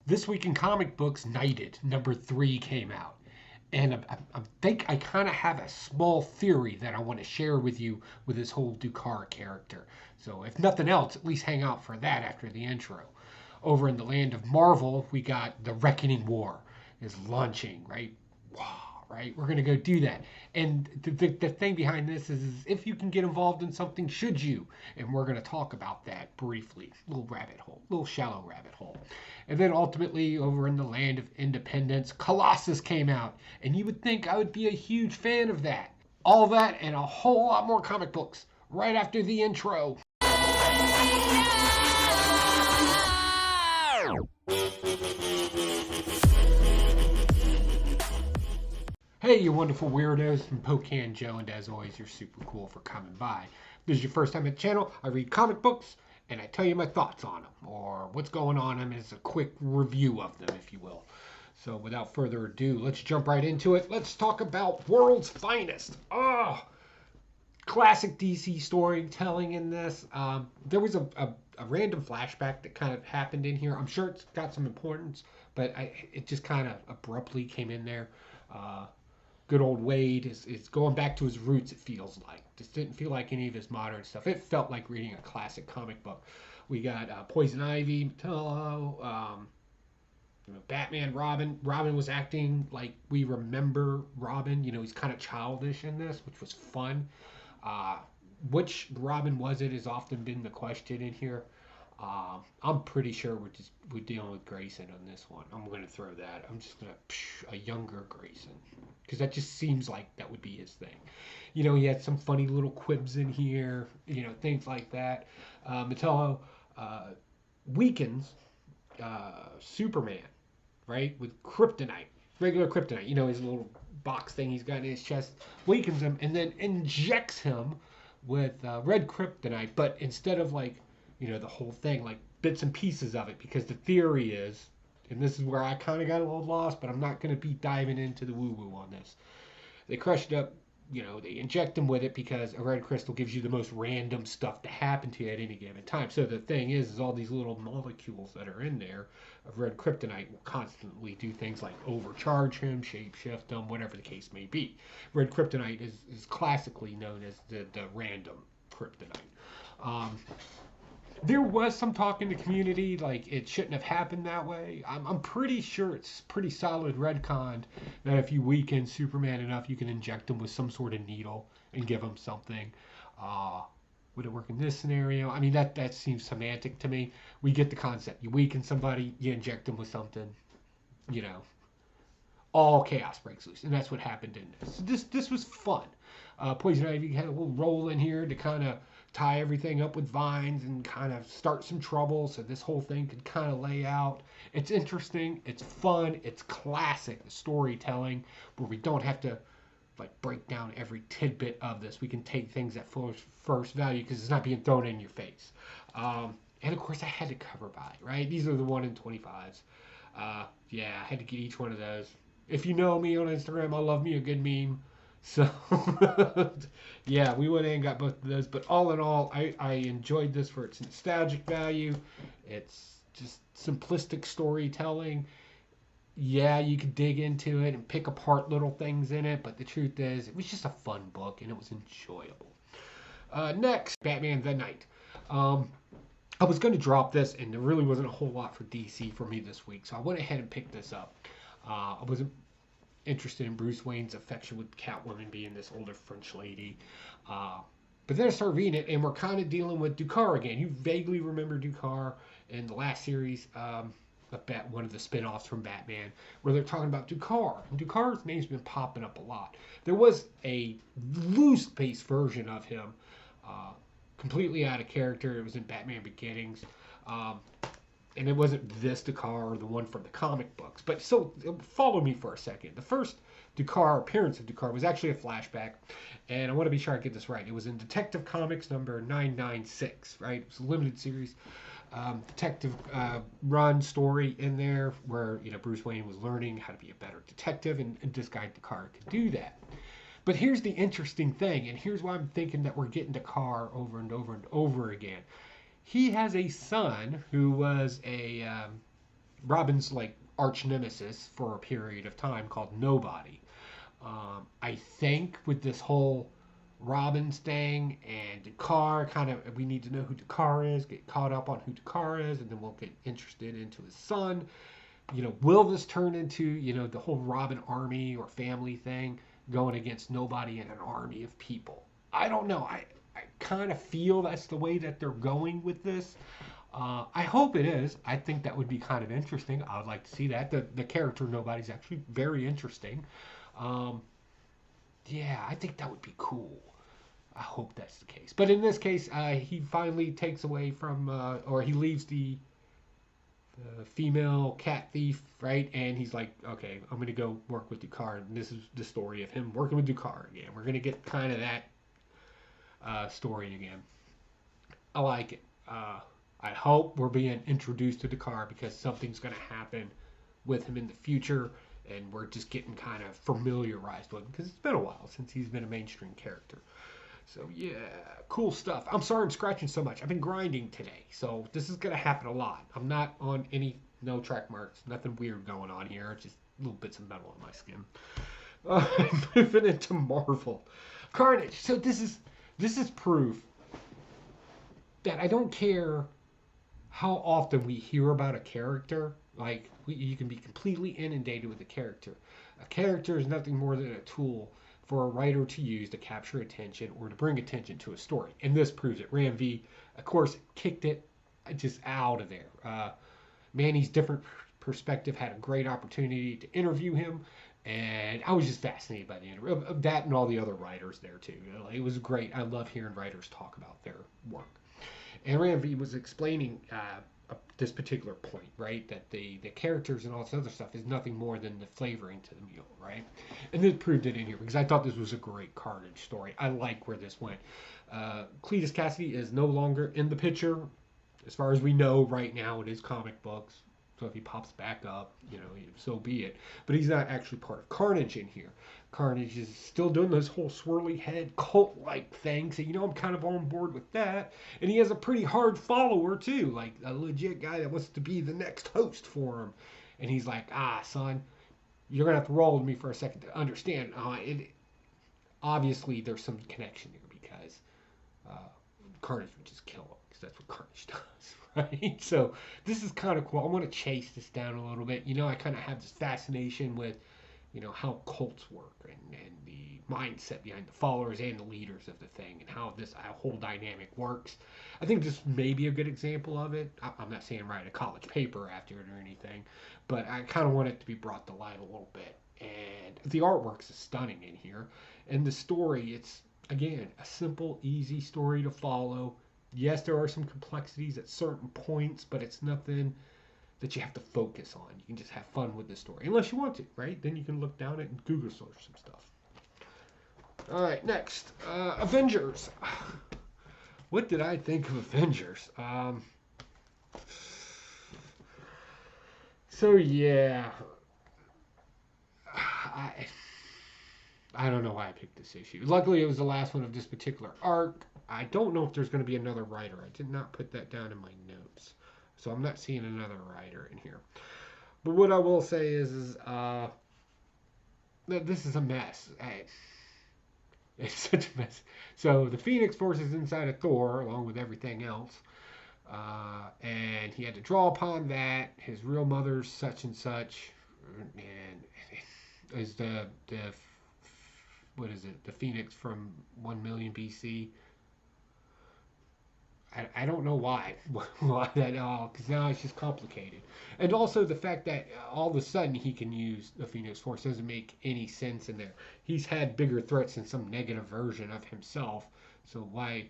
This week in comic books, Knighted #3 came out. And I think I kind of have a small theory that I want to share with you with this whole Dukar character. So, if nothing else, at least hang out for that after the intro. Over in the land of Marvel, we got the Reckoning War is launching, right? Wow, right? We're going to go do that. And the thing behind this is if you can get involved in something, should you? And we're going to talk about that briefly. Little rabbit hole, little shallow rabbit hole. And then ultimately, over in the land of independence, Colossus came out. And you would think I would be a huge fan of that. All that and a whole lot more comic books right after the intro. Hey, you wonderful weirdos from Pocan Joe, and as always, you're super cool for coming by. If this is your first time at the channel, I read comic books, and I tell you my thoughts on them, or what's going on them as a quick review of them, if you will. So without further ado, let's jump right into it. Let's talk about World's Finest. Oh, classic DC storytelling in this. There was a random flashback that kind of happened in here. I'm sure it's got some importance, but it just kind of abruptly came in there. Good old Wade is going back to his roots, it feels like. Just didn't feel like any of his modern stuff. It felt like reading a classic comic book. We got Poison Ivy, Metallo, Batman, Robin. Robin was acting like we remember Robin. He's kind of childish in this, which was fun. Which Robin was it has often been the question in here. I'm pretty sure we're dealing with Grayson on this one. I'm going to throw that. I'm just going to a younger Grayson because that just seems like that would be his thing. He had some funny little quibs in here. Things like that. Metallo weakens Superman, right, with kryptonite, regular kryptonite. His little box thing he's got in his chest weakens him and then injects him with red kryptonite, but instead of the whole thing, like bits and pieces of it, because the theory is, and this is where I kind of got a little lost, but I'm not going to be diving into the woo-woo on this. They crushed up, they inject them with it because a red crystal gives you the most random stuff to happen to you at any given time. So the thing is all these little molecules that are in there of red kryptonite will constantly do things like overcharge him, shapeshift him, whatever the case may be. Red kryptonite is classically known as the random kryptonite. There was some talk in the community like it shouldn't have happened that way. I'm pretty sure it's pretty solid retconned that if you weaken Superman enough, you can inject him with some sort of needle and give him something. Would it work in this scenario? I mean, that seems semantic to me. We get the concept. You weaken somebody, you inject them with something, all chaos breaks loose, and that's what happened in this. So this was fun. Poison Ivy had a little role in here to kind of tie everything up with vines and kind of start some trouble so this whole thing could kind of lay out. It's interesting, it's fun, it's classic storytelling where we don't have to break down every tidbit of this. We can take things at first value because it's not being thrown in your face. And of course I had to cover by, right? These are the 1 in 25s. Yeah, I had to get each one of those. If you know me on Instagram, I love me a good meme. So, yeah, we went in and got both of those. But all in all, I enjoyed this for its nostalgic value. It's just simplistic storytelling. Yeah, you could dig into it and pick apart little things in it. But the truth is, it was just a fun book, and it was enjoyable. Next, Batman the Knight. I was going to drop this, and there really wasn't a whole lot for DC for me this week. So I went ahead and picked this up. I wasn't interested in Bruce Wayne's affection with Catwoman being this older French lady. But then I started reading it, and we're kind of dealing with Dukar again. You vaguely remember Dukar in the last series, one of the spin-offs from Batman, where they're talking about Dukar. And Dukar's name's been popping up a lot. There was a loose-based version of him, completely out of character. It was in Batman Beginnings. And it wasn't this Dukar or the one from the comic books. But so, follow me for a second. The first appearance of Dukar was actually a flashback. And I want to be sure I get this right. It was in Detective Comics number 996, right? It was a limited series. Detective run story in there where, Bruce Wayne was learning how to be a better detective. And this guy Dukar could do that. But here's the interesting thing. And here's why I'm thinking that we're getting Dukar over and over and over again. He has a son who was a Robin's like arch nemesis for a period of time called Nobody. I think with this whole Robin's thing and Dakar, kind of, we need to know who Dakar is, get caught up on who Dakar is, and then we'll get interested into his son. Will this turn into, the whole Robin army or family thing going against Nobody and an army of people? I don't know. I kind of feel that's the way that they're going with this. I hope it is. I think that would be kind of interesting. I would like to see that. The character Nobody's actually very interesting. Um, yeah, I think that would be cool. I hope that's the case. But in this case, he finally takes away from, or he leaves the female cat thief, right? And he's like, okay, I'm going to go work with Ducard. And this is the story of him working with Ducard again. We're going to get kind of that story again. I like it. I hope we're being introduced to Ducard because something's going to happen with him in the future. And we're just getting kind of familiarized with him because it's been a while since he's been a mainstream character. So yeah, cool stuff. I'm sorry I'm scratching so much. I've been grinding today, so this is gonna happen a lot. I'm not on any no track marks. Nothing weird going on here. Just little bits of metal on my skin. Moving into Marvel, Carnage. So this is proof that I don't care how often we hear about a character. Like you can be completely inundated with a character. A character is nothing more than a tool for a writer to use to capture attention or to bring attention to a story. And this proves it. Ram V, of course, kicked it just out of there. Manny's different perspective had a great opportunity to interview him, and I was just fascinated by the interview of that and all the other writers there too. It was great. I love hearing writers talk about their work. And Ram V was explaining this particular point, right? That the characters and all this other stuff is nothing more than the flavoring to the meal, right? And this proved it in here because I thought this was a great Carnage story. I like where this went. Cletus Cassidy is no longer in the picture. As far as we know right now, it is comic books. So if he pops back up, so be it. But he's not actually part of Carnage in here. Carnage is still doing this whole swirly head cult-like thing. So, I'm kind of on board with that. And he has a pretty hard follower, too. Like a legit guy that wants to be the next host for him. And he's like, son, you're going to have to roll with me for a second to understand. Obviously, there's some connection here because Carnage would just kill him. Because that's what Carnage does, right? So this is kind of cool. I want to chase this down a little bit. I kind of have this fascination with how cults work and the mindset behind the followers and the leaders of the thing and how this whole dynamic works. I think this may be a good example of it. I'm not saying write a college paper after it or anything, but I kind of want it to be brought to light a little bit. And the artwork is stunning in here. And the story, it's, again, a simple, easy story to follow. Yes, there are some complexities at certain points, but it's nothing that you have to focus on. You can just have fun with the story, unless you want to, right? Then you can look down it and Google search some stuff. All right, next, Avengers. What did I think of Avengers? So yeah, I don't know why I picked this issue. Luckily, it was the last one of this particular arc. I don't know if there's going to be another writer. I did not put that down in my notes. So I'm not seeing another writer in here. But what I will say is that this is a mess. It's such a mess. So the Phoenix Force is inside of Thor, along with everything else. And he had to draw upon that. His real mother's such and such. And is the what is it? The Phoenix from 1 million BC. I don't know why that all, because now it's just complicated. And also the fact that all of a sudden he can use the Phoenix Force doesn't make any sense in there. He's had bigger threats in some negative version of himself. So why?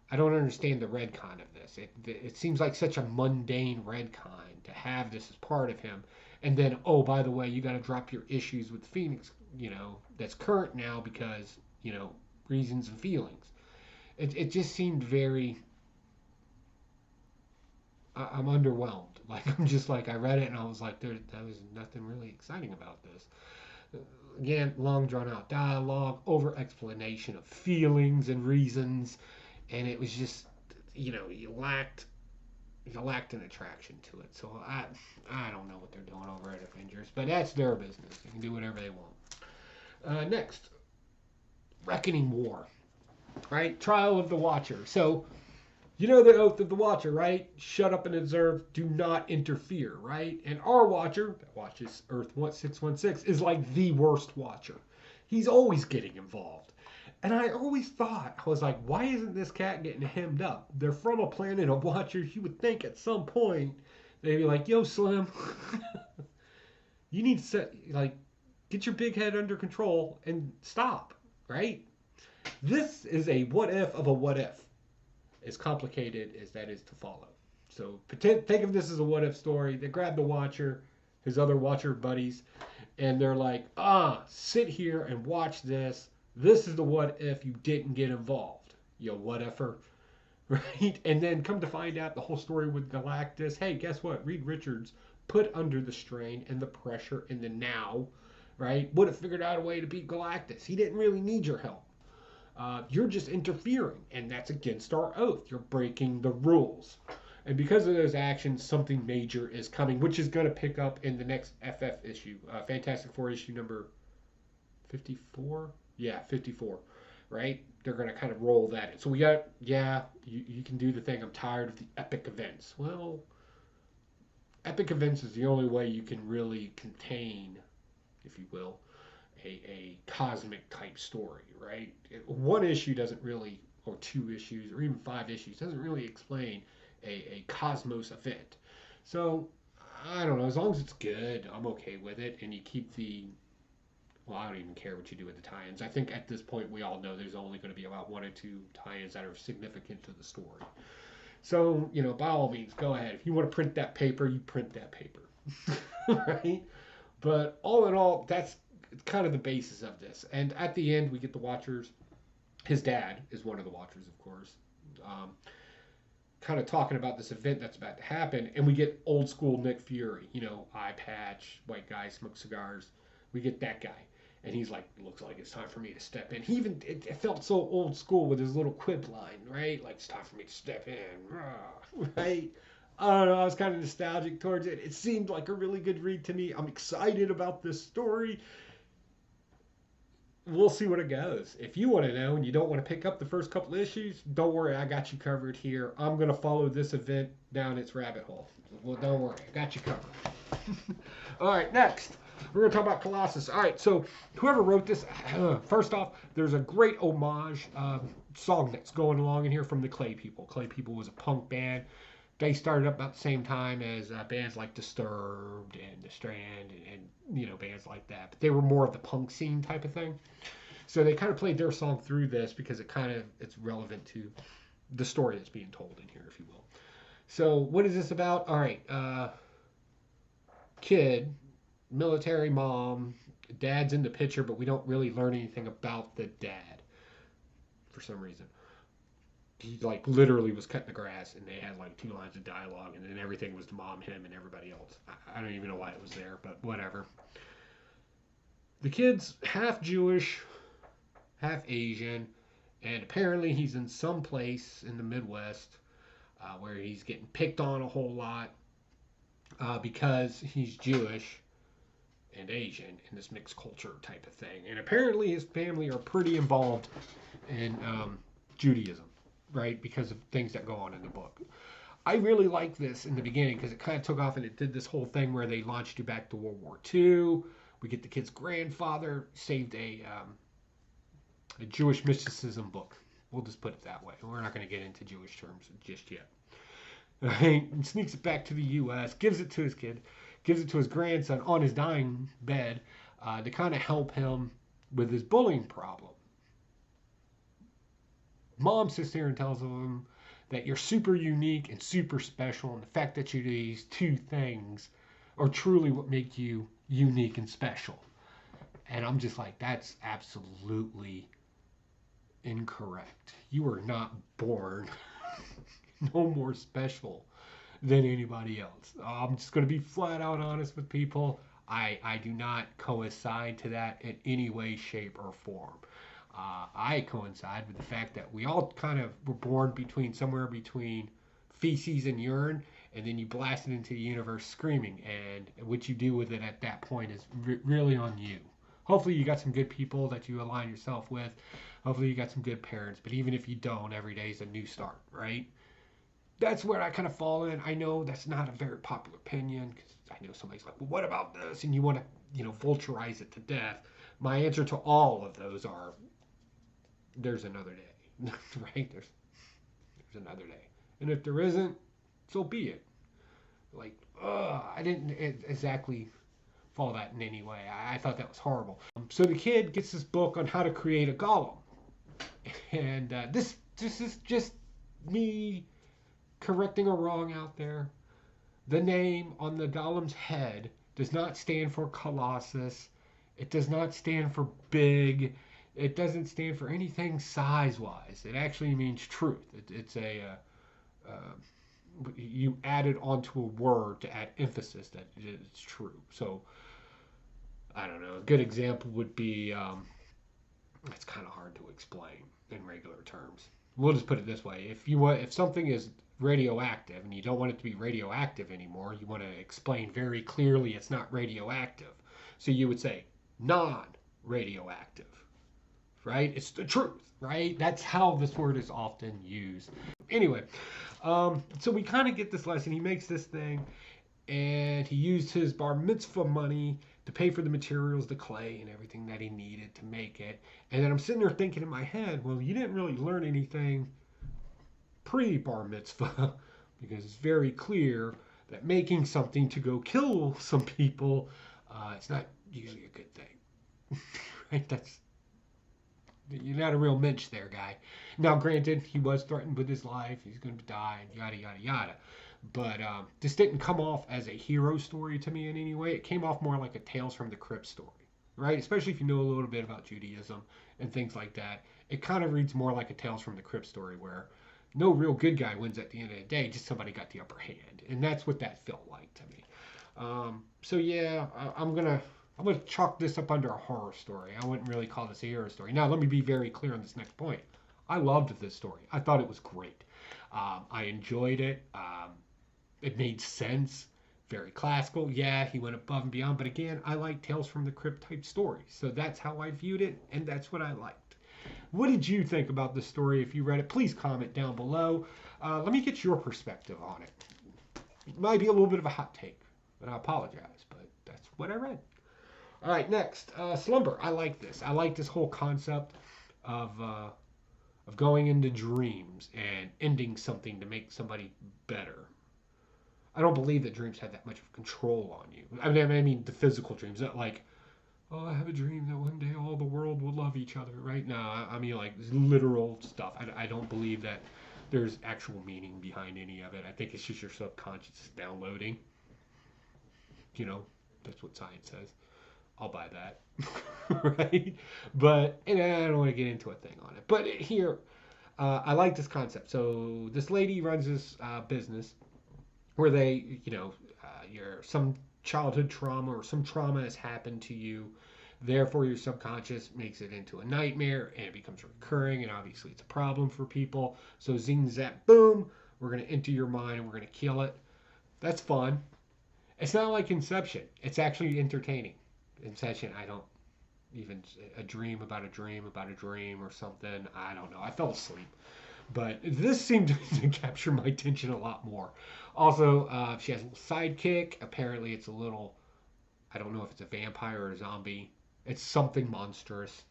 I don't understand the redcon of this. It seems like such a mundane redcon to have this as part of him. And then, oh, by the way, you got to drop your issues with Phoenix, that's current now because, reasons and feelings. It just seemed very... I'm underwhelmed. Like, I'm just like, I read it and I was like, there was nothing really exciting about this. Again, long drawn out dialogue, over explanation of feelings and reasons, and it was just, you lacked galactic attraction to it. So I don't know what they're doing over at Avengers, but that's their business. They can do whatever they want. Next, Reckoning War, right? Trial of the Watcher. So you know the oath of the Watcher, right? Shut up and observe. Do not interfere, right? And our Watcher, that watches Earth 616, is like the worst Watcher. He's always getting involved. And I always thought, I was like, why isn't this cat getting hemmed up? They're from a planet of Watchers. You would think at some point they'd be like, yo, Slim, you need to get your big head under control and stop, right? This is a what if of a what if. As complicated as that is to follow. So think of this as a what if story. They grab the Watcher, his other Watcher buddies, and they're like, sit here and watch this. This is the what if you didn't get involved. You what ifer. Right? And then come to find out the whole story with Galactus. Hey, guess what? Reed Richards put under the strain and the pressure in the now, right? Would have figured out a way to beat Galactus. He didn't really need your help. You're just interfering, and that's against our oath. You're breaking the rules. And because of those actions, something major is coming, which is going to pick up in the next FF issue. Fantastic Four issue number 54? Yeah, 54, right? They're going to kind of roll that in. So we got, you can do the thing, I'm tired of the epic events. Well, epic events is the only way you can really contain, if you will, a cosmic type story, right? One issue doesn't really, or two issues, or even 5 issues, doesn't really explain a cosmos event. So, I don't know, as long as it's good, I'm okay with it, and you keep well, I don't even care what you do with the tie-ins. I think at this point we all know there's only going to be about 1 or 2 tie-ins that are significant to the story. So, by all means, go ahead. If you want to print that paper, you print that paper. Right? But all in all, that's kind of the basis of this. And at the end, we get the Watchers. His dad is one of the Watchers, of course. Kind of talking about this event that's about to happen. And we get old school Nick Fury. Eye patch, white guy, smoke cigars. We get that guy. And he's like, looks like it's time for me to step in. It felt so old school with his little quip line, right? Like, it's time for me to step in, right? I don't know, I was kind of nostalgic towards it. It seemed like a really good read to me. I'm excited about this story. We'll see what it goes. If you want to know and you don't want to pick up the first couple issues, don't worry, I got you covered here. I'm going to follow this event down its rabbit hole. Well, don't worry, I got you covered. All right, next. We're going to talk about Colossus. All right, so whoever wrote this, first off, there's a great homage song that's going along in here from the Clay People. Clay People was a punk band. They started up about the same time as bands like Disturbed and The Strand and bands like that. But they were more of the punk scene type of thing. So they kind of played their song through this because it's relevant to the story that's being told in here, if you will. So what is this about? All right, kid, military mom, dad's in the picture, but we don't really learn anything about the dad for some reason. He literally was cutting the grass, and they had 2 lines of dialogue, and then everything was to mom, him, and everybody else. I don't even know why it was there, but whatever. The kid's half Jewish, half Asian, and apparently he's in some place in the Midwest where he's getting picked on a whole lot because he's Jewish and Asian in this mixed culture type of thing. And apparently his family are pretty involved in Judaism. Right, because of things that go on in the book. I really like this in the beginning because it kind of took off and it did this whole thing where they launched you back to World War II. We get the kid's grandfather saved a Jewish mysticism book. We'll just put it that way. We're not going to get into Jewish terms just yet. Right? And sneaks it back to the U.S., gives it to his kid, gives it to his grandson on his dying bed to kind of help him with his bullying problem. Mom sits there and tells him that you're super unique and super special, and the fact that you do these 2 things are truly what make you unique and special. And I'm just like, that's absolutely incorrect. You are not born no more special than anybody else. I'm just going to be flat out honest with people. I do not coincide to that in any way, shape, or form. I coincide with the fact that we all kind of were born somewhere between feces and urine, and then you blast it into the universe screaming. And what you do with it at that point is really on you. Hopefully, you got some good people that you align yourself with. Hopefully, you got some good parents. But even if you don't, every day is a new start, right? That's where I kind of fall in. I know that's not a very popular opinion because I know somebody's like, well, what about this? And you want to, vulturize it to death. My answer to all of those are there's another day, right? There's another day. And if there isn't, so be it. Like, I didn't exactly follow that in any way. I thought that was horrible. So the kid gets this book on how to create a golem. And this is just me correcting a wrong out there. The name on the golem's head does not stand for Colossus. It does not stand for big. It doesn't stand for anything size-wise. It actually means truth. It's you added onto a word to add emphasis that it's true. So I don't know. A good example would be it's kind of hard to explain in regular terms. We'll just put it this way: if something is radioactive and you don't want it to be radioactive anymore, you want to explain very clearly it's not radioactive. So you would say non-radioactive, right? It's the truth, right? That's how this word is often used. Anyway, so we kind of get this lesson. He makes this thing, and he used his bar mitzvah money to pay for the materials, the clay, and everything that he needed to make it. And then I'm sitting there thinking in my head, well, you didn't really learn anything pre-bar mitzvah because it's very clear that making something to go kill some people, it's not usually a good thing. Right? You're not a real mensch there, guy. Now, granted, he was threatened with his life. He's going to die, yada, yada, yada. But this didn't come off as a hero story to me in any way. It came off more like a Tales from the Crypt story, right? Especially if you know a little bit about Judaism and things like that. It kind of reads more like a Tales from the Crypt story where no real good guy wins at the end of the day, just somebody got the upper hand. And that's what that felt like to me. So yeah, I'm gonna chalk this up under a horror story. I wouldn't really call this a hero story. Now, let me be very clear on this next point. I loved this story. I thought it was great. I enjoyed it. It made sense. Very classical. Yeah, he went above and beyond. But again, I like Tales from the Crypt type stories. So that's how I viewed it, and that's what I liked. What did you think about the story? If you read it, please comment down below. Let me get your perspective on it. It might be a little bit of a hot take, but I apologize. But that's what I read. All right, next, slumber. I like this. I like this whole concept of going into dreams and ending something to make somebody better. I don't believe that dreams have that much of control on you. I mean the physical dreams, not like, oh, I have a dream that one day all the world will love each other, right? No, I mean like literal stuff. I don't believe that there's actual meaning behind any of it. I think it's just your subconscious downloading. That's what science says. I'll buy that, right? But and I don't want to get into a thing on it. But here, I like this concept. So this lady runs this business where they, some childhood trauma or some trauma has happened to you. Therefore, your subconscious makes it into a nightmare and it becomes recurring. And obviously, it's a problem for people. So zing, zap, boom, we're going to enter your mind and we're going to kill it. That's fun. It's not like Inception. It's actually entertaining. Inception, I don't even, a dream about a dream about a dream or something. I don't know. I fell asleep. But this seemed to capture my attention a lot more. Also, she has a little sidekick. Apparently, it's a little, I don't know if it's a vampire or a zombie. It's something monstrous.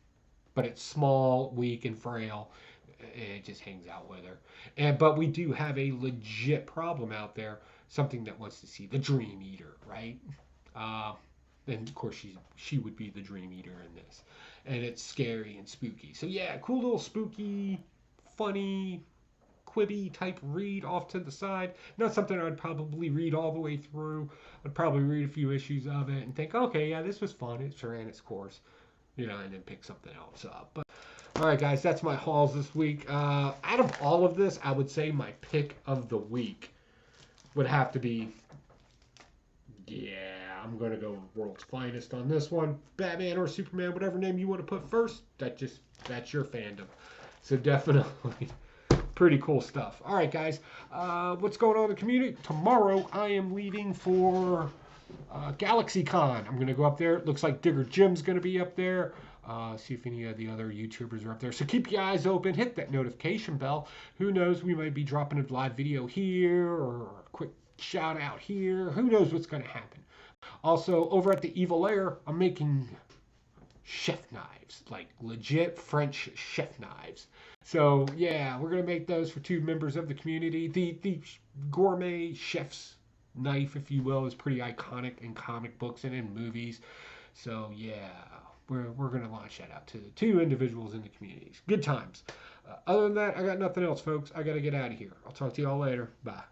But it's small, weak, and frail. And it just hangs out with her. But we do have a legit problem out there. Something that wants to see the Dream Eater, right? And of course, she would be the Dream Eater in this. And it's scary and spooky. So yeah, cool little spooky, funny, quibby type read off to the side. Not something I'd probably read all the way through. I'd probably read a few issues of it and think, okay, yeah, this was fun. It ran its course, and then pick something else up. But all right, guys, that's my hauls this week. Out of all of this, I would say my pick of the week would have to be, I'm going to go World's Finest on this one. Batman or Superman, whatever name you want to put first, that's your fandom. So definitely Pretty cool stuff. All right, guys. What's going on in the community? Tomorrow I am leaving for GalaxyCon. I'm going to go up there. It looks like Digger Jim's going to be up there. See if any of the other YouTubers are up there. So keep your eyes open. Hit that notification bell. Who knows? We might be dropping a live video here or a quick shout out here. Who knows what's going to happen? Also, over at the Evil Lair, I'm making chef knives, like legit French chef knives. So yeah, we're gonna make those for 2 members of the community. The gourmet chef's knife, if you will, is pretty iconic in comic books and in movies. So yeah, we're gonna launch that out to the 2 individuals in the communities. Good times. Other than that, I got nothing else, folks. I gotta get out of here. I'll talk to y'all later. Bye.